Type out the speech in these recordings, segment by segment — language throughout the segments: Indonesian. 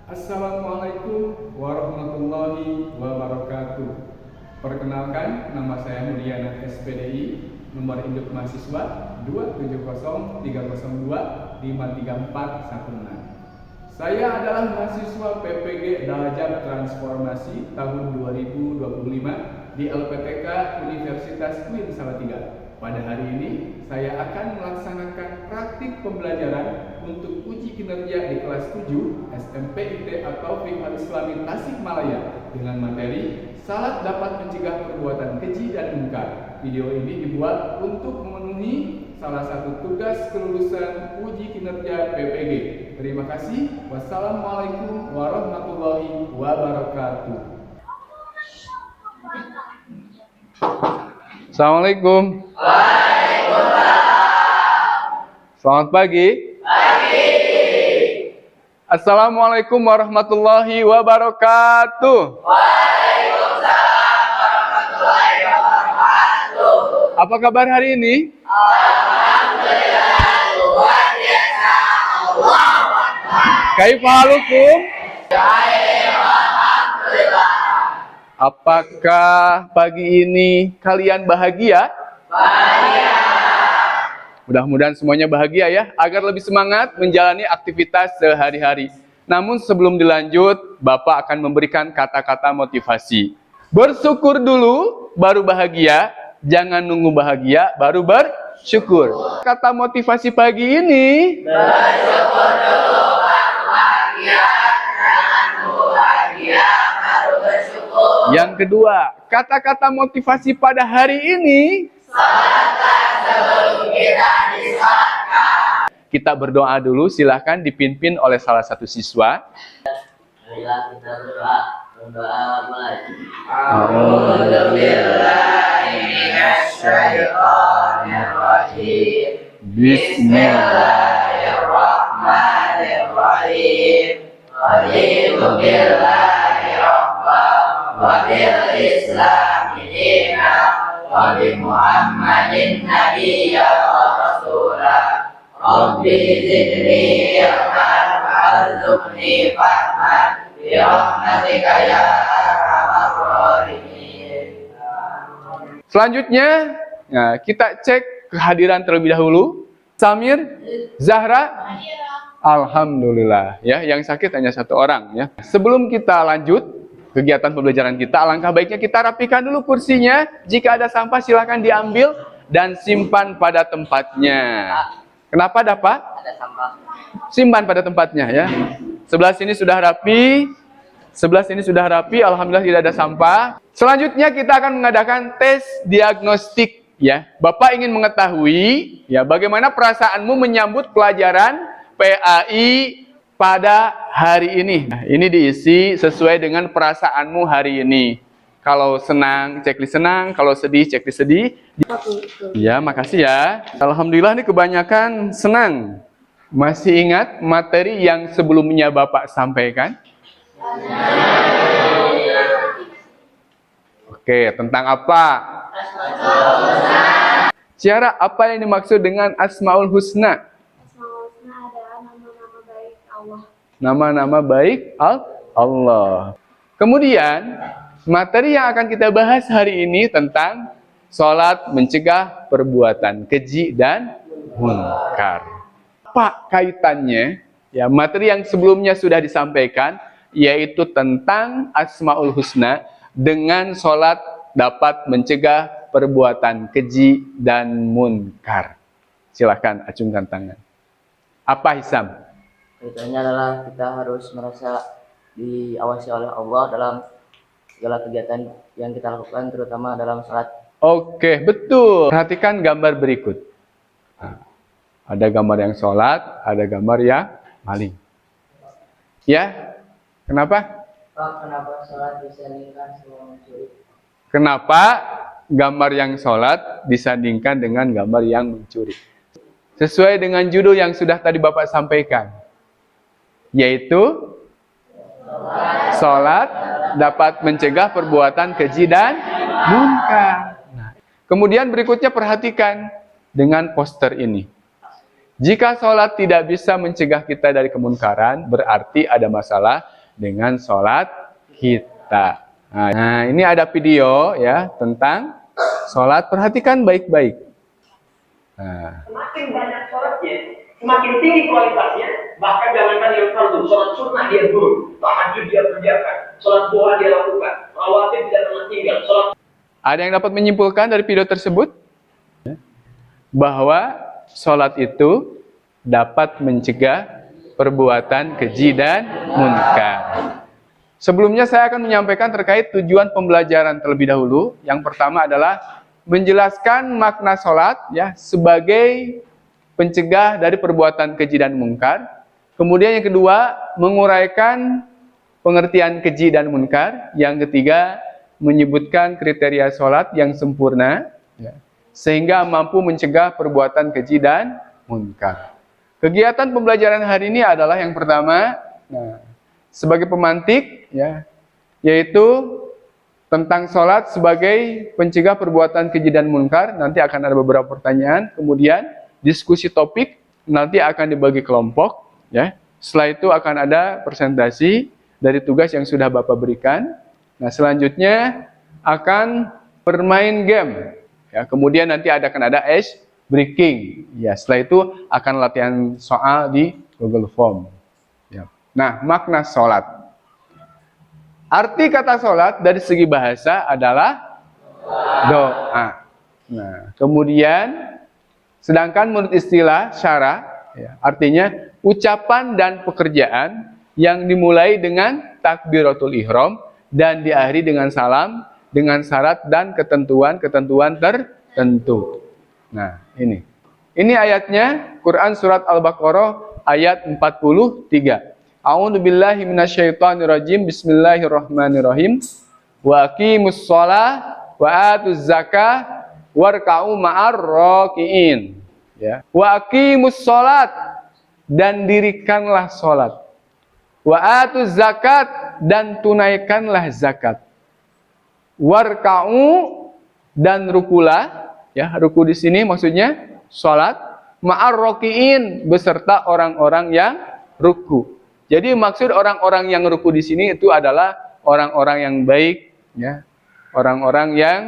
Assalamualaikum warahmatullahi wabarakatuh. Perkenalkan, nama saya Mulyana SPDI, nomor induk mahasiswa 27030253416. Saya adalah mahasiswa PPG Darajat Transformasi tahun 2025 di LPTK Universitas Queen Salatiga. Pada hari ini, saya akan melaksanakan praktik pembelajaran untuk uji kinerja di kelas 7 SMPIT atau Fiqh Al-Islami Tasikmalaya dengan materi salat dapat mencegah perbuatan keji dan munkar. Video ini dibuat untuk memenuhi salah satu tugas kelulusan uji kinerja PPG. Terima kasih. Wassalamualaikum warahmatullahi wabarakatuh. Assalamualaikum. Selamat pagi. Assalamualaikum warahmatullahi wabarakatuh. Waalaikumsalam warahmatullahi wabarakatuh. Apa kabar hari ini? Alhamdulillah, luar biasa. Allahu Akbar. Kaifa halukum? Alhamdulillah. Apakah pagi ini kalian bahagia? Bahagia. Mudah-mudahan semuanya bahagia ya, agar lebih semangat menjalani aktivitas sehari-hari. Namun sebelum dilanjut, Bapak akan memberikan kata-kata motivasi. Bersyukur dulu, baru bahagia. Jangan nunggu bahagia, baru bersyukur. Kata motivasi pagi ini, Bersyukur dulu baru bahagia. Jangan nunggu bahagia baru bersyukur. yang kedua, kata-kata motivasi pada hari ini, Salatlah sebelum kita disalatkan. kita berdoa dulu, silahkan dipimpin oleh salah satu siswa. Marilah kita berdoa mulai. A'udzu billahi minasyaitonir rajim. Bismillahirrahmanirrahim. Raditu billahi rabban wa bil islami dinan wa bi Muhammadin nabiyyan wa rasulah. Rabbi zidni ilman warzuqni fahman bi rahmatika ya arhamar rahimin. Selanjutnya, nah, kita cek kehadiran terlebih dahulu. Samir, Zahra, alhamdulillah. Ya, yang sakit hanya satu orang. Ya. Sebelum kita lanjut kegiatan pembelajaran kita, alangkah baiknya kita rapikan dulu kursinya. Jika ada sampah, silakan diambil dan simpan pada tempatnya. Kenapa ada Pak? Ada sampah. Simpan pada tempatnya ya. Sebelah sini sudah rapi. Sebelah sini sudah rapi, alhamdulillah tidak ada sampah. Selanjutnya kita akan mengadakan tes diagnostik ya. Bapak ingin mengetahui ya bagaimana perasaanmu menyambut pelajaran PAI pada hari ini. Nah, ini diisi sesuai dengan perasaanmu hari ini. Kalau senang, checklist senang. Kalau sedih, checklist sedih. Ya, makasih ya. Alhamdulillah ini kebanyakan senang. Masih ingat materi yang sebelumnya Bapak sampaikan? Oke, tentang apa? Ciara, apa yang dimaksud dengan Asmaul Husna? Asmaul Husna adalah nama-nama baik Allah. Nama-nama baik Allah. Kemudian, materi yang akan kita bahas hari ini tentang sholat mencegah perbuatan keji dan munkar. Apa kaitannya? Ya, materi yang sebelumnya sudah disampaikan, yaitu tentang Asmaul Husna dengan sholat dapat mencegah perbuatan keji dan munkar. Silakan acungkan tangan. Apa Hisam? Kaitannya adalah kita harus merasa diawasi oleh Allah dalam segala kegiatan yang kita lakukan, terutama dalam salat. Oke, betul. Perhatikan gambar berikut. Nah, ada gambar yang sholat, ada gambar yang maling. Ya, kenapa? Pak, kenapa salat disandingkan sama mencuri? Kenapa gambar yang sholat disandingkan dengan gambar yang mencuri? Sesuai dengan judul yang sudah tadi Bapak sampaikan, yaitu sholat dapat mencegah perbuatan keji dan munkar. Nah, kemudian berikutnya perhatikan dengan poster ini. Jika sholat tidak bisa mencegah kita dari kemunkaran, berarti ada masalah dengan sholat kita. Nah, ini ada video ya tentang sholat. Perhatikan baik-baik. Nah. Semakin banyak sholatnya, semakin tinggi kualitasnya. Bahkan jangankan yang fardu, sholat sunnah dia guru, tahajud dia kerjakan, sholat duha dia lakukan, rawatib tidak pernah tinggal. Ada yang dapat menyimpulkan dari video tersebut bahwa sholat itu dapat mencegah perbuatan keji dan munkar. Sebelumnya saya akan menyampaikan terkait tujuan pembelajaran terlebih dahulu. Yang pertama adalah menjelaskan makna sholat ya sebagai pencegah dari perbuatan keji dan munkar. Kemudian yang kedua, menguraikan pengertian keji dan munkar. Yang ketiga, menyebutkan kriteria sholat yang sempurna ya, sehingga mampu mencegah perbuatan keji dan munkar. Kegiatan pembelajaran hari ini adalah yang pertama, sebagai pemantik ya, yaitu tentang sholat sebagai pencegah perbuatan keji dan munkar. Nanti akan ada beberapa pertanyaan, kemudian diskusi topik, nanti akan dibagi kelompok ya. Setelah itu akan ada presentasi dari tugas yang sudah Bapak berikan. Nah, selanjutnya akan bermain game ya. Kemudian nanti akan ada ice breaking ya. Setelah itu akan latihan soal di Google Form ya. Nah, makna sholat. Arti kata sholat dari segi bahasa adalah doa. Nah, kemudian sedangkan menurut istilah syara, ya, artinya ucapan dan pekerjaan yang dimulai dengan takbiratul ihram dan diakhiri dengan salam dengan syarat dan ketentuan-ketentuan tertentu. Nah, ini ayatnya Quran surat Al-Baqarah ayat 43. A'udzu billahi minasyaitonir rajim. Bismillahirrahmanirrahim. Wa aqimus shalah wa atuz zakah warka'u ma'ar raki'in. Ya. Wa aqimus shalat, dan dirikanlah salat. Wa atuz zakat, dan tunaikanlah zakat. Warka'u, dan rukulah, ya, ruku di sini maksudnya salat, ma'ar raki'in, beserta orang-orang yang ruku. Jadi maksud orang-orang yang ruku di sini itu adalah orang-orang yang baik, ya, orang-orang yang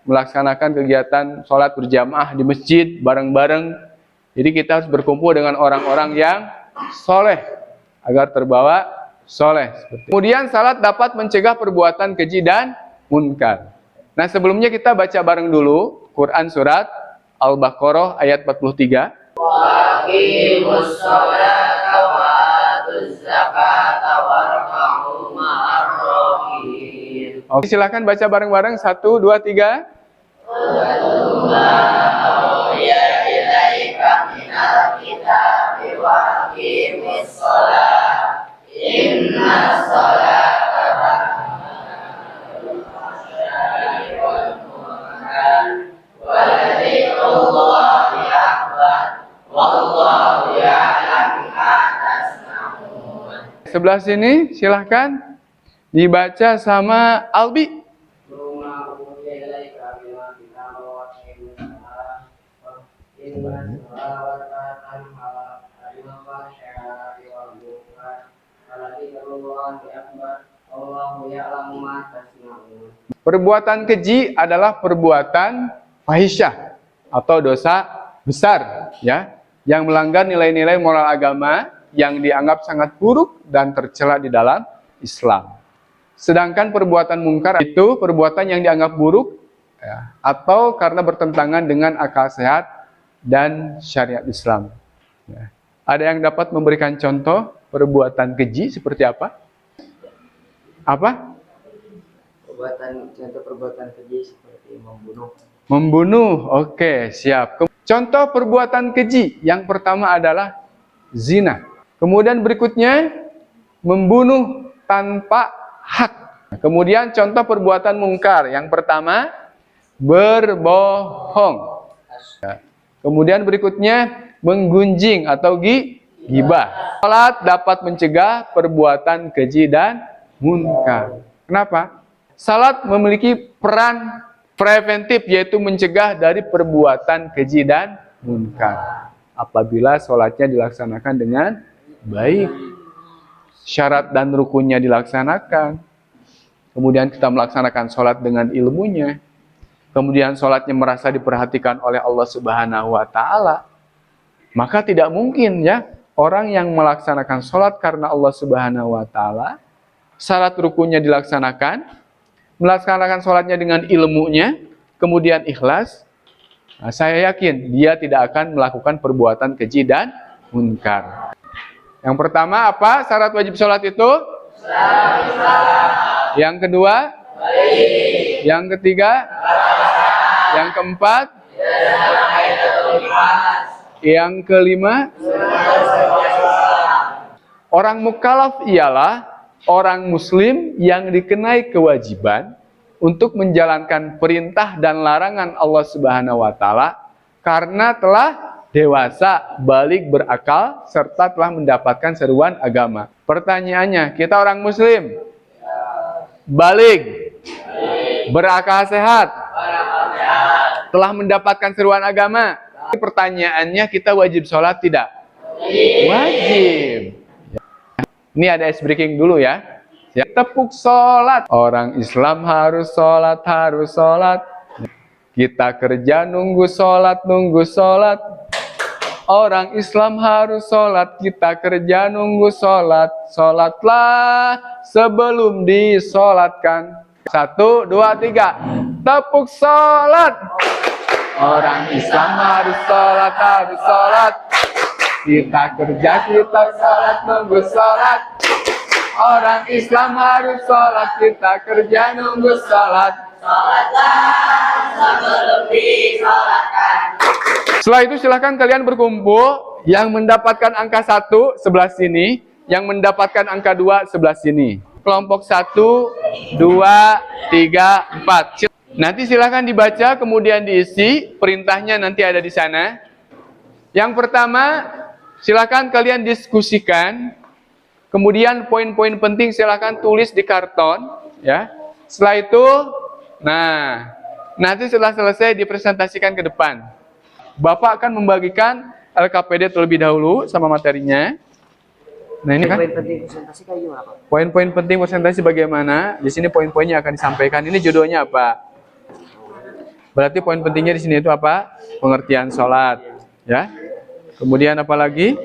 melaksanakan kegiatan sholat berjamaah di masjid bareng-bareng. Jadi kita harus berkumpul dengan orang-orang yang soleh agar terbawa soleh. Kemudian salat dapat mencegah perbuatan keji dan munkar. Nah, sebelumnya kita baca bareng dulu Quran surat Al-Baqarah ayat 43. Waqimus sholata wa atuz zakata warka'u ma'ar raki'in. Oke, silakan baca bareng-bareng. 1, 2, 3. Sebelah sini silahkan dibaca sama Albi. Perbuatan keji adalah perbuatan fahisyah atau dosa besar, ya, yang melanggar nilai-nilai moral agama yang dianggap sangat buruk dan tercela di dalam Islam. Sedangkan perbuatan mungkar itu perbuatan yang dianggap buruk, ya, atau karena bertentangan dengan akal sehat dan syariat Islam. Ya. Ada yang dapat memberikan contoh perbuatan keji seperti apa? Apa? Contoh perbuatan keji seperti membunuh. Membunuh, oke, siap. Contoh perbuatan keji yang pertama adalah zina. Kemudian berikutnya membunuh tanpa hak. Kemudian contoh perbuatan mungkar yang pertama berbohong. Kemudian berikutnya menggunjing atau ghibah. Salat dapat mencegah perbuatan keji dan munkar. Kenapa? Salat memiliki peran preventif, yaitu mencegah dari perbuatan keji dan munkar apabila sholatnya dilaksanakan dengan baik. syarat dan rukunnya dilaksanakan, kemudian kita melaksanakan sholat dengan ilmunya, kemudian sholatnya merasa diperhatikan oleh Allah Subhanahu wa Ta'ala, maka tidak mungkin ya orang yang melaksanakan sholat karena Allah Subhanahu wa Ta'ala, syarat rukunnya dilaksanakan, melaksanakan sholatnya dengan ilmunya, kemudian ikhlas. Nah, saya yakin dia tidak akan melakukan perbuatan keji dan munkar. Yang pertama apa syarat wajib sholat itu? Yang kedua? Yang ketiga? Yang keempat? Yang kelima? Orang mukallaf ialah orang muslim yang dikenai kewajiban untuk menjalankan perintah dan larangan Allah Subhanahu wa Ta'ala karena telah dewasa, balik, berakal, serta telah mendapatkan seruan agama. Pertanyaannya, kita orang muslim, balik, berakal sehat, telah mendapatkan seruan agama. Pertanyaannya, kita wajib sholat tidak? Wajib. Ini ada ice breaking dulu ya. Tepuk sholat. Orang Islam harus sholat, harus sholat. Kita kerja nunggu sholat, nunggu sholat. Orang Islam harus sholat, kita kerja nunggu sholat. Sholatlah sebelum disolatkan. 1, 2, 3. Tepuk sholat. Orang Islam harus sholat, harus sholat. Kita kerja, kita sholat, nunggu sholat. Orang Islam harus sholat, kita kerja nunggu sholat. Sholatlah sebelum disolatkan. Setelah itu silahkan kalian berkumpul. Yang mendapatkan angka 1 sebelah sini, yang mendapatkan angka 2 sebelah sini. Kelompok 1, 2, 3, 4. Nanti silahkan dibaca, kemudian diisi. Perintahnya nanti ada di sana. Yang pertama, silahkan kalian diskusikan. Kemudian poin-poin penting silahkan tulis di karton, ya. Setelah itu, nanti setelah selesai dipresentasikan ke depan. Bapak akan membagikan LKPD terlebih dahulu sama materinya. Nah ini kan. Poin penting presentasi kayak gimana, Pak? Poin-poin penting presentasi bagaimana? Di sini poin-poinnya akan disampaikan. Ini judulnya apa? Berarti poin pentingnya di sini itu apa? Pengertian sholat, ya. Kemudian apa lagi?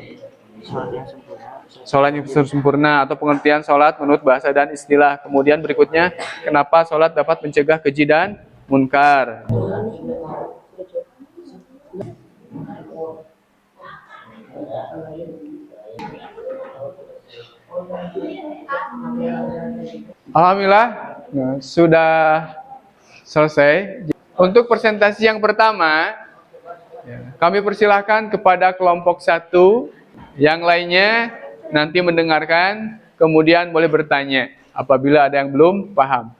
Sholat yang sempurna atau pengertian sholat menurut bahasa dan istilah. Kemudian berikutnya, kenapa sholat dapat mencegah keji dan munkar. Alhamdulillah, sudah selesai. Untuk presentasi yang pertama, kami persilahkan kepada kelompok 1, yang lainnya nanti mendengarkan, kemudian boleh bertanya apabila ada yang belum paham.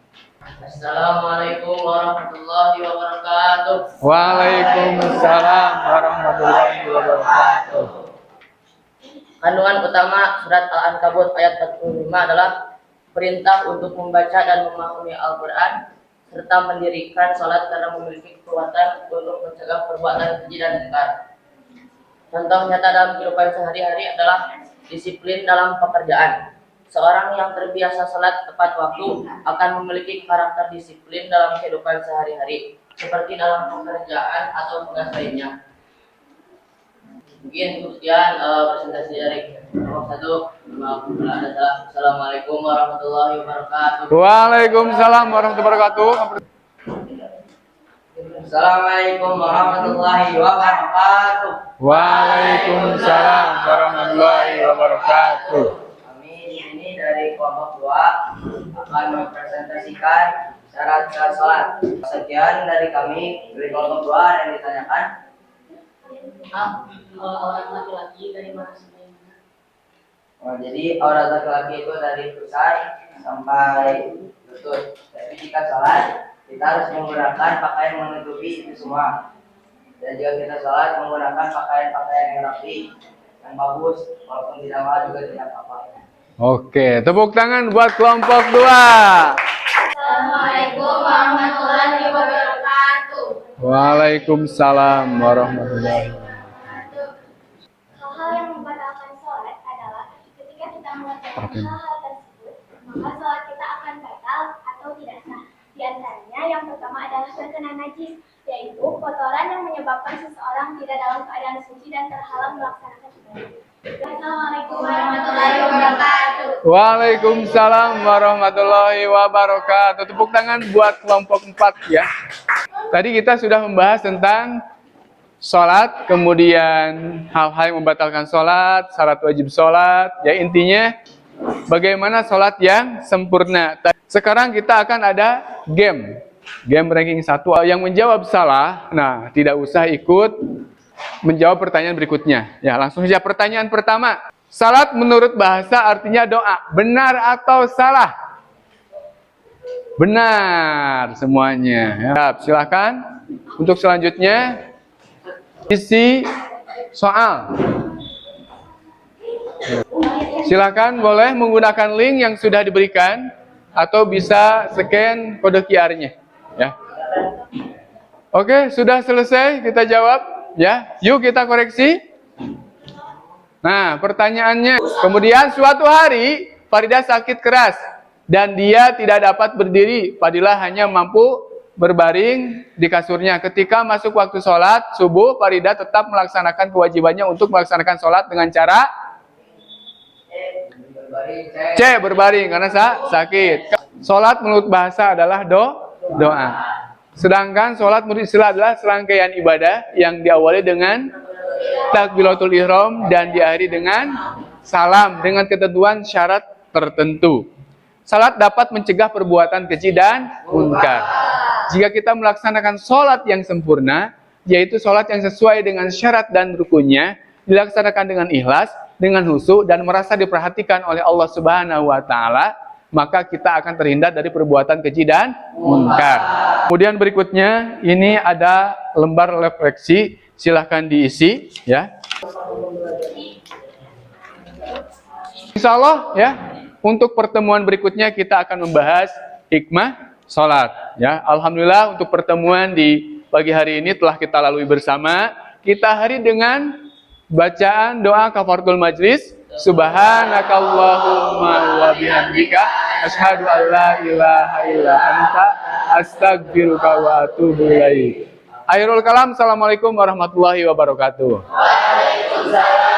Assalamualaikum warahmatullahi wabarakatuh. Waalaikumsalam warahmatullahi wabarakatuh. Kandungan utama surat Al-Ankabut ayat 45 adalah perintah untuk membaca dan memahami Al-Quran serta mendirikan sholat karena memiliki kekuatan untuk mencegah perbuatan keji dan munkar. Contoh nyata dalam kehidupan sehari-hari adalah disiplin dalam pekerjaan. Seorang yang terbiasa sholat tepat waktu akan memiliki karakter disiplin dalam kehidupan sehari-hari, seperti dalam pekerjaan atau tugas lainnya. Mungkin sekian presentasi dari kelompok 1. Maaf bila ada salah. Assalamualaikum warahmatullahi wabarakatuh. Waalaikumsalam warahmatullahi wabarakatuh. Assalamualaikum warahmatullahi wabarakatuh. Waalaikumsalam warahmatullahi wabarakatuh. Kami di sini dari kelompok 2 akan mempresentasikan syarat sholat. Sekian dari kami dari kelompok 2 yang ditanyakan. Orang laki-laki dari mana sampai mana? Oh, jadi aurat laki-laki itu dari pusar sampai lutut. Tapi jika sholat kita harus menggunakan pakaian menutupi itu semua. Dan jika kita sholat menggunakan pakaian-pakaian yang rapi, yang bagus, walaupun tidak mahal juga tidak apa-apa. Oke, tepuk tangan buat kelompok 2. Assalamualaikum warahmatullahi wabarakatuh. Waalaikumsalam warahmatullahi wabarakatuh. Hal-hal yang membatalkan sholat adalah ketika kita mengetahui hal tersebut, maka sholat kita akan batal atau tidak sah. Di antaranya yang pertama adalah terkena najis, yaitu kotoran yang menyebabkan seseorang tidak dalam keadaan suci dan terhalang melaksanakan ibadah. Assalamualaikum warahmatullahi wabarakatuh. Waalaikumsalam warahmatullahi wabarakatuh. Tepuk tangan buat kelompok 4 ya. Tadi kita sudah membahas tentang sholat, kemudian hal-hal yang membatalkan sholat, syarat wajib sholat. Ya intinya bagaimana sholat yang sempurna. Sekarang kita akan ada game ranking 1. Yang menjawab salah, nah tidak usah ikut menjawab pertanyaan berikutnya. Ya langsung saja pertanyaan pertama. Salat menurut bahasa artinya doa. Benar atau salah? Benar semuanya. Ya, silakan untuk selanjutnya isi soal. Silakan boleh menggunakan link yang sudah diberikan atau bisa scan kode QR-nya. Ya. Oke, sudah selesai kita jawab. Ya, yuk kita koreksi. Nah, pertanyaannya, kemudian suatu hari Faridah sakit keras dan dia tidak dapat berdiri. Fadilah hanya mampu berbaring di kasurnya. Ketika masuk waktu sholat subuh, Faridah tetap melaksanakan kewajibannya untuk melaksanakan sholat dengan cara C, berbaring karena sakit. Sholat menurut bahasa adalah doa. Sedangkan sholat menurut istilah adalah serangkaian ibadah yang diawali dengan takbiratul ihram dan diakhiri dengan salam dengan ketentuan syarat tertentu. Salat dapat mencegah perbuatan keji dan munkar. Jika kita melaksanakan sholat yang sempurna, yaitu sholat yang sesuai dengan syarat dan rukunnya, dilaksanakan dengan ikhlas, dengan khusyuk dan merasa diperhatikan oleh Allah Subhanahu wa taala, maka kita akan terhindar dari perbuatan keji dan munkar. Kemudian berikutnya ini ada lembar refleksi, silahkan diisi ya. Insya Allah ya, untuk pertemuan berikutnya kita akan membahas hikmah sholat ya. Alhamdulillah untuk pertemuan di pagi hari ini telah kita lalui bersama. Kita hari dengan bacaan doa kafaratul majlis. Subhanakallahumma wa bihamdika asyhadu an la ilaha illa anta astaghfiruka wa atubu ilaik. Akhirul kalam, assalamualaikum warahmatullahi wabarakatuh. Waalaikumsalam.